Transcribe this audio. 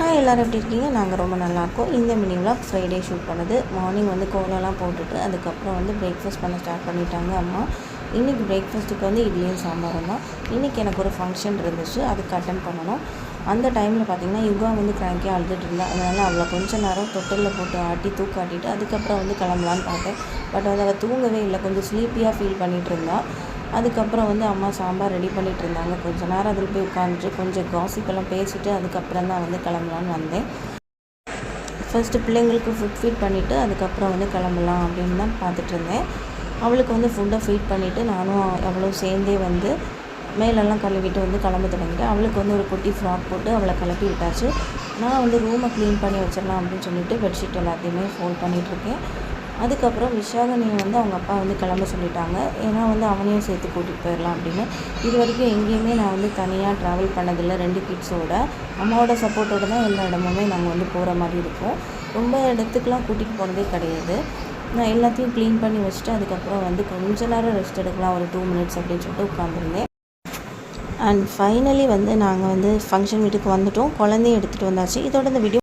Hi எல்லோரும் எப்படி இருக்கீங்க? நாங்கள் ரொம்ப நல்லாயிருக்கோம். இந்த மினி விலாக் ஃப்ரைடே ஷூட் பண்ணது. மார்னிங் வந்து கோலம்லாம் போட்டுட்டு அதுக்கப்புறம் வந்து பிரேக்ஃபாஸ்ட் பண்ண ஸ்டார்ட் பண்ணிட்டாங்க அம்மா. இன்றைக்கி பிரேக்ஃபாஸ்ட்டுக்கு வந்து இட்லியும் சாம்பாரும் தான். இன்றைக்கி எனக்கு ஒரு ஃபங்க்ஷன் இருந்துச்சு, அதுக்கு அட்டன் பண்ணணும். அந்த டைமில் பார்த்திங்கன்னா யுகா வந்து கிராங்கியாக அழுதுட்டு இருந்தா. அதனால் அவளை கொஞ்சம் நேரம் தொட்டிலில் போட்டு ஆட்டி தூக்காட்டிட்டு அதுக்கப்புறம் வந்து கிளம்பலான்னு பார்த்தேன். பட் வந்து அவள் தூங்கவே இல்லை, கொஞ்சம் ஸ்லீப்பியாக ஃபீல் பண்ணிகிட்டு இருந்தா. அதுக்கப்புறம் வந்து அம்மா சாம்பார் ரெடி பண்ணிகிட்டு இருந்தாங்க. கொஞ்சம் நேரம் அதில் போய் உட்காந்துட்டு கொஞ்சம் காசிப்பெல்லாம் பேசிவிட்டு அதுக்கப்புறம் தான் வந்து கிளம்பலான்னு வந்தேன். ஃபஸ்ட்டு பிள்ளைங்களுக்கு ஃபுட் ஃபீட் பண்ணிவிட்டு அதுக்கப்புறம் வந்து கிளம்பலாம் அப்படின்னு தான் பார்த்துட்டு இருந்தேன். அவளுக்கு வந்து ஃபுட்டை ஃபீட் பண்ணிவிட்டு நானும் அவளும் சேர்ந்தே வந்து மேலெல்லாம் கழுவிட்டு வந்து கிளம்ப தொடங்கிட்டேன். அவளுக்கு வந்து ஒரு குட்டி ஃப்ராக் போட்டு அவளை கிளப்பி விட்டாச்சு. நான் வந்து ரூமை க்ளீன் பண்ணி வச்சிடலாம் அப்படின்னு சொல்லிட்டு பெட்ஷீட் எல்லாத்தையுமே ஃபோல்ட் பண்ணிகிட்ருக்கேன். அதுக்கப்புறம் விஷாகனியை வந்து அவங்க அப்பா வந்து கிளம்ப சொல்லிட்டாங்க. ஏன்னா வந்து அவனையும் சேர்த்து கூட்டிகிட்டு போயிடலாம் அப்படின்னு. இது வரைக்கும் எங்கேயுமே நான் வந்து தனியாக ட்ராவல் பண்ணதில்லை. 2 கிட்ஸோட அம்மாவோட சப்போர்ட்டோடு தான் எல்லா இடமுமே நாங்கள் வந்து போகிற மாதிரி இருக்கும். ரொம்ப இடத்துக்குலாம் கூட்டிகிட்டு போனதே கிடையாது. நான் எல்லாத்தையும் க்ளீன் பண்ணி வச்சுட்டு அதுக்கப்புறம் வந்து கொஞ்ச நேரம் ரெஸ்ட் எடுக்கலாம், ஒரு 2 மினிட்ஸ் அப்படின்னு சொல்லிட்டு உட்காந்துருந்தேன். அண்ட் ஃபைனலி வந்து நாங்கள் வந்து ஃபங்க்ஷன் வீட்டுக்கு வந்துவிட்டோம். குழந்தையும் எடுத்துகிட்டு வந்தாச்சு. இதோட இந்த வீடியோ